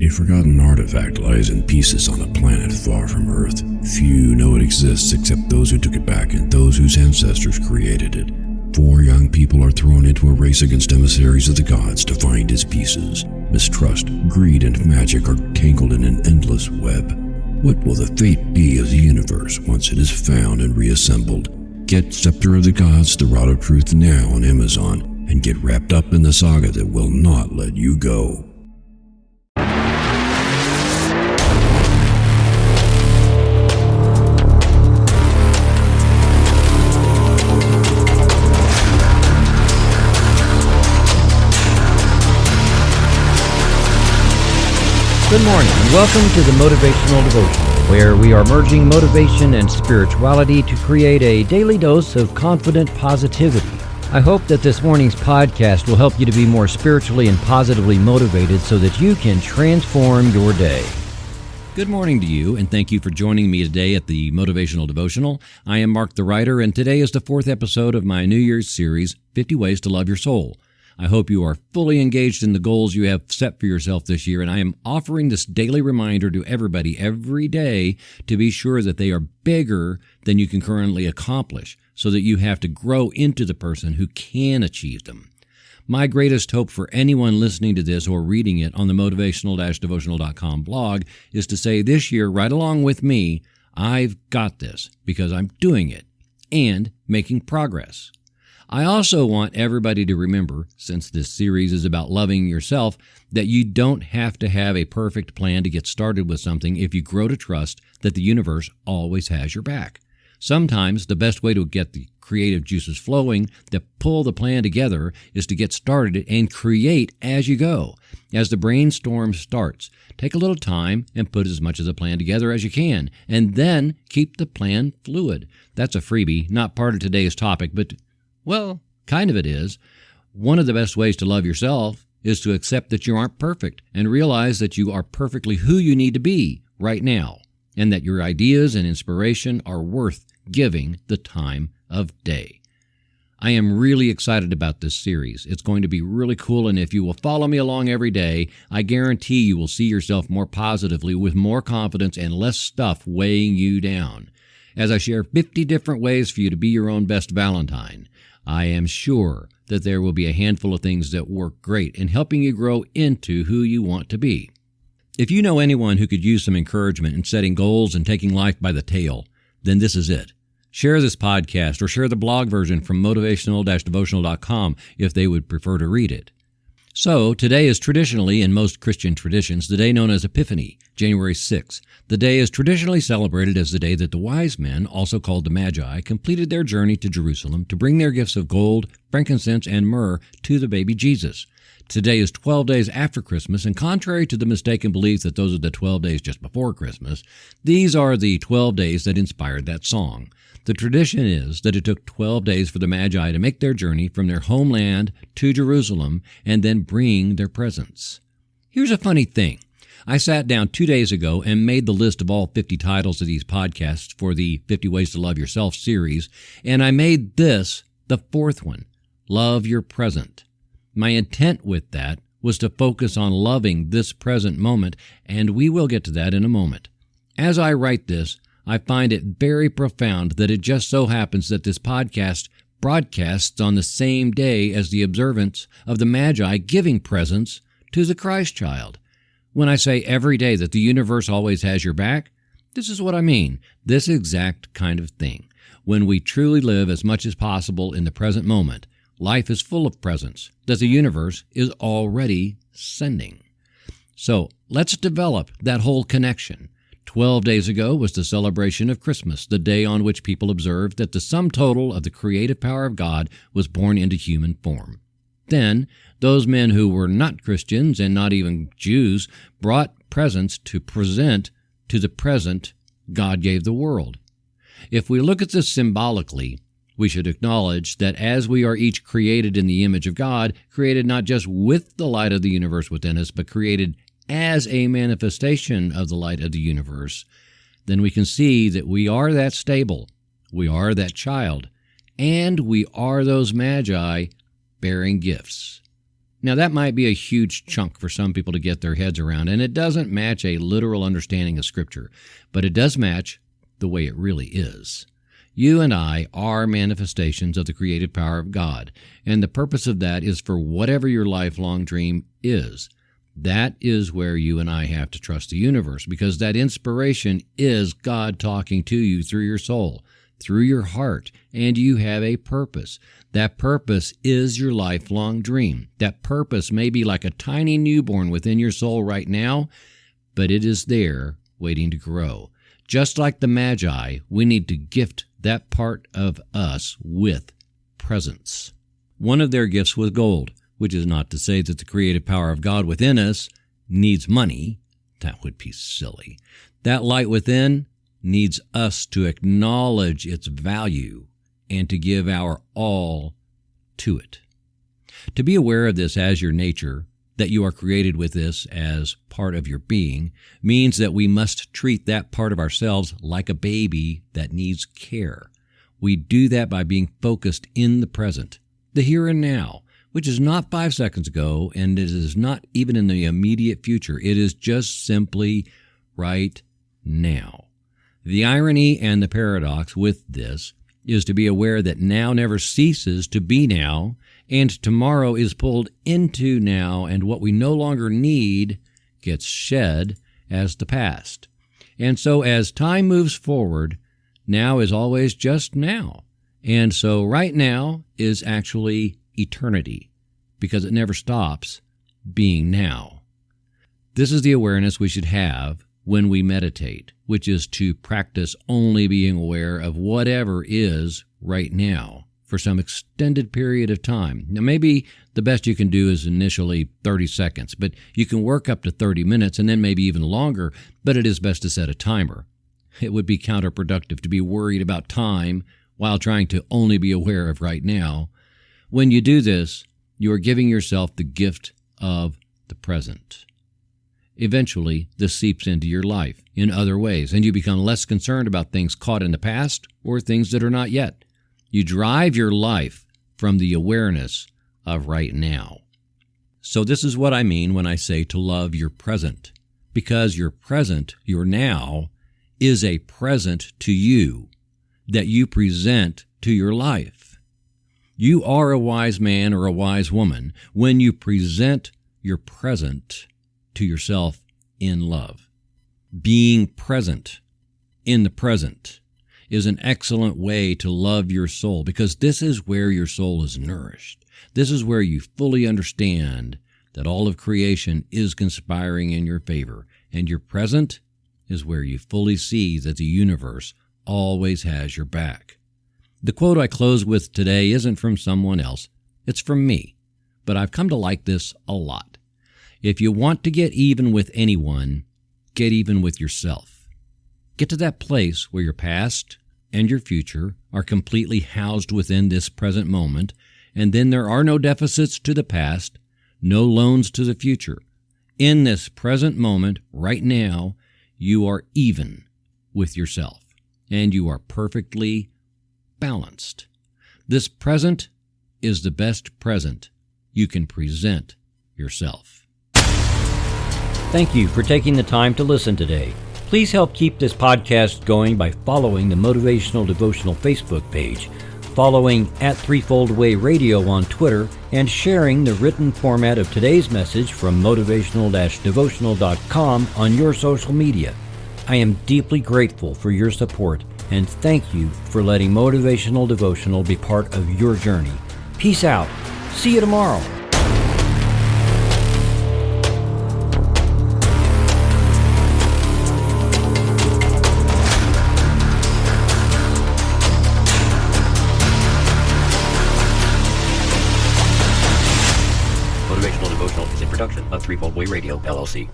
A forgotten artifact lies in pieces on a planet far from Earth. Few know it exists except those who took it back and those whose ancestors created it. 4 young people are thrown into a race against emissaries of the gods to find its pieces. Mistrust, greed, and magic are tangled in an endless web. What will the fate be of the universe once it is found and reassembled? Get Scepter of the Gods, The Rod of Truth now on Amazon, and get wrapped up in the saga that will not let you go. Good morning, and welcome to the Motivational Devotional, where we are merging motivation and spirituality to create a daily dose of confident positivity. I hope that this morning's podcast will help you to be more spiritually and positively motivated so that you can transform your day. Good morning to you, and thank you for joining me today at the Motivational Devotional. I am Mark the Writer, and today is the 4th episode of my New Year's series, 50 Ways to Love Your Soul. I hope you are fully engaged in the goals you have set for yourself this year, and I am offering this daily reminder to everybody every day to be sure that they are bigger than you can currently accomplish, so that you have to grow into the person who can achieve them. My greatest hope for anyone listening to this or reading it on the motivational-devotional.com blog is to say this year, right along with me, I've got this because I'm doing it and making progress. I also want everybody to remember, since this series is about loving yourself, that you don't have to have a perfect plan to get started with something if you grow to trust that the universe always has your back. Sometimes the best way to get the creative juices flowing that pull the plan together is to get started and create as you go. As the brainstorm starts, take a little time and put as much of the plan together as you can, and then keep the plan fluid. That's a freebie, not part of today's topic, but well, kind of it is. One of the best ways to love yourself is to accept that you aren't perfect and realize that you are perfectly who you need to be right now, and that your ideas and inspiration are worth giving the time of day. I am really excited about this series. It's going to be really cool, and if you will follow me along every day, I guarantee you will see yourself more positively with more confidence and less stuff weighing you down. As I share 50 different ways for you to be your own best Valentine, I am sure that there will be a handful of things that work great in helping you grow into who you want to be. If you know anyone who could use some encouragement in setting goals and taking life by the tail, then this is it. Share this podcast or share the blog version from motivational-devotional.com if they would prefer to read it. So, today is traditionally, in most Christian traditions, the day known as Epiphany, January 6th. The day is traditionally celebrated as the day that the wise men, also called the Magi, completed their journey to Jerusalem to bring their gifts of gold, frankincense, and myrrh to the baby Jesus. Today is 12 days after Christmas, and contrary to the mistaken belief that those are the 12 days just before Christmas, these are the 12 days that inspired that song. The tradition is that it took 12 days for the Magi to make their journey from their homeland to Jerusalem and then bring their presents. Here's a funny thing. I sat down 2 days ago and made the list of all 50 titles of these podcasts for the 50 Ways to Love Yourself series, and I made this the 4th one, Love Your Present. My intent with that was to focus on loving this present moment, and we will get to that in a moment. As I write this, I find it very profound that it just so happens that this podcast broadcasts on the same day as the observance of the Magi giving presents to the Christ child. When I say every day that the universe always has your back, this is what I mean, this exact kind of thing. When we truly live as much as possible in the present moment, life is full of presents that the universe is already sending. So let's develop that whole connection. 12 days ago was the celebration of Christmas, the day on which people observed that the sum total of the creative power of God was born into human form. Then, those men who were not Christians and not even Jews brought presents to present to the present God gave the world. If we look at this symbolically, we should acknowledge that as we are each created in the image of God, created not just with the light of the universe within us, but created as a manifestation of the light of the universe, then we can see that we are that stable, we are that child, and we are those Magi bearing gifts. Now, that might be a huge chunk for some people to get their heads around, and it doesn't match a literal understanding of Scripture, but it does match the way it really is. You and I are manifestations of the creative power of God, and the purpose of that is for whatever your lifelong dream is. That is where you and I have to trust the universe, because that inspiration is God talking to you through your soul, through your heart, and you have a purpose. That purpose is your lifelong dream. That purpose may be like a tiny newborn within your soul right now, but it is there waiting to grow. Just like the Magi, we need to gift that part of us with presence. One of their gifts was gold, which is not to say that the creative power of God within us needs money. That would be silly. That light within needs us to acknowledge its value and to give our all to it. To be aware of this as your nature, that you are created with this as part of your being, means that we must treat that part of ourselves like a baby that needs care. We do that by being focused in the present, the here and now, which is not 5 seconds ago, and it is not even in the immediate future. It is just simply right now. The irony and the paradox with this is to be aware that now never ceases to be now, and tomorrow is pulled into now, and what we no longer need gets shed as the past. And so as time moves forward, now is always just now. And so right now is actually eternity, because it never stops being now. This is the awareness we should have when we meditate, which is to practice only being aware of whatever is right now for some extended period of time. Now, maybe the best you can do is initially 30 seconds, but you can work up to 30 minutes and then maybe even longer, but it is best to set a timer. It would be counterproductive to be worried about time while trying to only be aware of right now. When you do this, you are giving yourself the gift of the present. Eventually, this seeps into your life in other ways, and you become less concerned about things caught in the past or things that are not yet. You drive your life from the awareness of right now. So this is what I mean when I say to love your present, because your present, your now, is a present to you that you present to your life. You are a wise man or a wise woman when you present your present to yourself in love. Being present in the present is an excellent way to love your soul, because this is where your soul is nourished. This is where you fully understand that all of creation is conspiring in your favor, and your present is where you fully see that the universe always has your back. The quote I close with today isn't from someone else. It's from me, but I've come to like this a lot. If you want to get even with anyone, get even with yourself. Get to that place where your past and your future are completely housed within this present moment, and then there are no deficits to the past, no loans to the future. In this present moment, right now, you are even with yourself, and you are perfectly balanced. This present is the best present you can present yourself. Thank you for taking the time to listen today. Please help keep this podcast going by following the Motivational Devotional Facebook page, following @Threefold Way Radio on Twitter, and sharing the written format of today's message from motivational-devotional.com on your social media. I am deeply grateful for your support, and thank you for letting Motivational Devotional be part of your journey. Peace out. See you tomorrow. Motivational Devotional is a production of Threefold Way Radio, LLC.